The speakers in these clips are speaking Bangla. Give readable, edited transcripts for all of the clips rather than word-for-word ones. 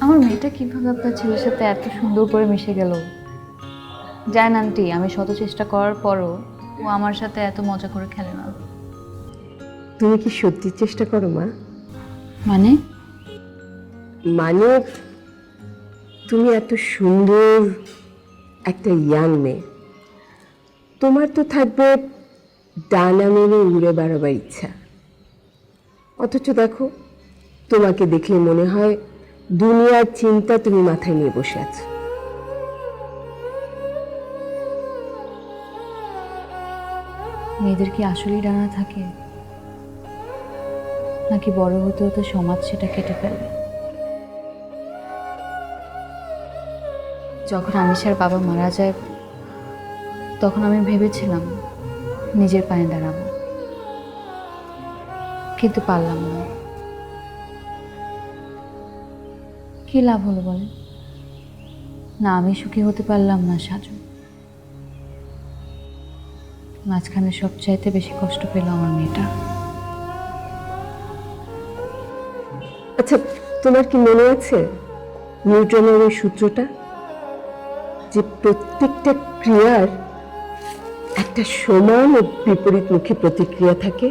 আমার মেয়েটা কিভাবে আপনার ছেলের সাথে এত সুন্দর করে মিশে গেল? জানেন আন্টি, আমি শত চেষ্টা করার পরও ও আমার সাথে এত মজা করে খেলে না। তুমি কি সত্যি চেষ্টা করো মা? মানে? মানে তুমি এত সুন্দর একটা ইয়াং মেয়ে, তোমার তো থাকবে ডানা মেলে উড়ে বেড়াবার ইচ্ছা। অথচ দেখো, তোমাকে দেখলে মনে হয় দুনিয়ার চিন্তা তুমি মাথায় নিয়ে বসে আছো। মেয়েদের কি আসলেই ডানা থাকে, নাকি বড় হতে হতে সমাজ সেটা কেটে ফেলে? যখন আনিশার বাবা মারা যায়, তখন আমি ভেবেছিলাম নিজের পায়ে দাঁড়াবো, কিন্তু পারলাম না। কি লাভ হলো বলে? না আমি সুখী হতে পারলাম, না সাজু। মাঝখানে সবচাইতে বেশি কষ্ট পেল আমার মেয়েটা। আচ্ছা, তোমার কি মনে আছে নিউটনের ওই সূত্রটা, যে প্রত্যেকটা ক্রিয়ার একটা সমান ও বিপরীতমুখী প্রতিক্রিয়া থাকে?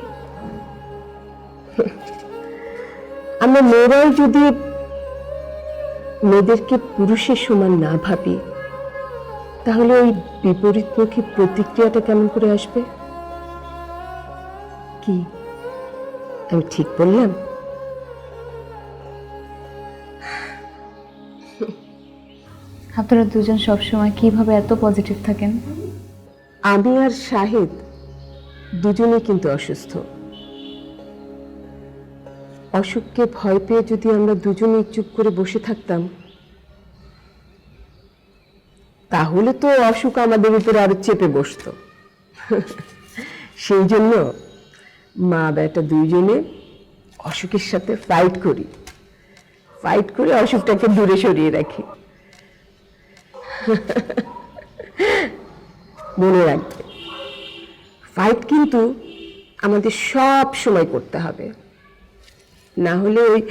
আমরা মেয়েরাই যদি মেয়েদেরকে পুরুষের সমান না ভাবি, তাহলে ওই বিপরীতমুখী প্রতিক্রিয়াটা কেমন করে আসবে? কি আমি ঠিক বললাম? আপনারা দুজন সবসময় কিভাবে এত পজিটিভ থাকেন? আমি আর শাহিদ দুজনেই কিন্তু অসুস্থ। অসুখকে ভয় পেয়ে যদি আমরা দুজনেই চুপ করে বসে থাকতাম, তাহলে তো অসুখ আমাদের উপরে আরো চেপে বসতো। সেই জন্য মা বেটা দুইজনে অসুখের সাথে ফাইট করে অসুখটাকে দূরে সরিয়ে রাখি। মনে রাখবে, ফাইট কিন্তু আমাদের সব সময় করতে হবে, না হলে ওই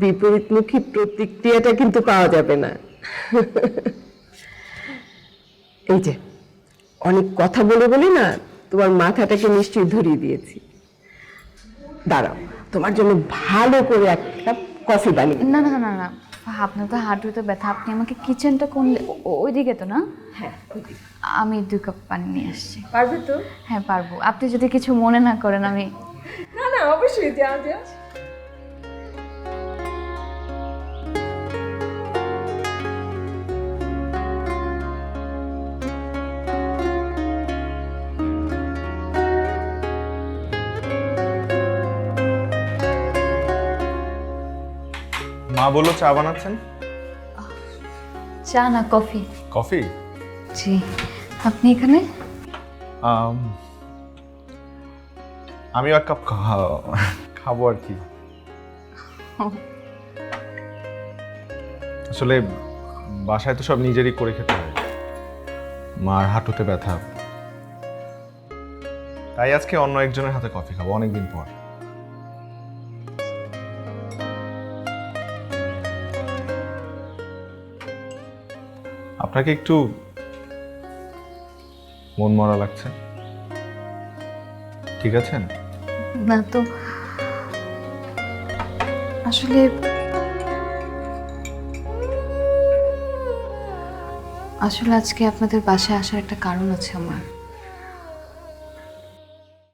বিপরীতমুখী প্রতিক্রিয়াটা কিন্তু পাওয়া যাবে না। এই যে অনেক কথা বলে বলে না তোমার মাথাটাকে নিশ্চয়ই ধরিয়ে দিয়েছি। দাঁড়াও, তোমার জন্য ভালো করে একটা কফি বানিয়ে। না না না না, আপনার তো হাঁটুতে ব্যথা। আপনি আমাকে কিচেনটা কোন ওইদিকে তো না? হ্যাঁ, আমি 2 কাপ পানি নিয়ে আসছি। পারবে তো? হ্যাঁ পারবো, আপনি যদি কিছু মনে না করেন। আমি না না, অবশ্যই যাও যাও। মা বললো চা বানাচ্ছেন। চা না কফি। কফি? জি। আপনি এখানে? আমিও এক কাপ খাবো আর কি। আসলে বাসায় তো সব নিজেরই করে খেতে হয়, মার হাঁটুতে ব্যথা, তাই আজকে অন্য একজনের হাতে কফি খাবো অনেকদিন পর। আপনাকে একটু মন মরা লাগছে, ঠিক আছেন? না তো আসলে আসলে আজকে আপনাদের বাসায় আসার একটা কারণ আছে আমার।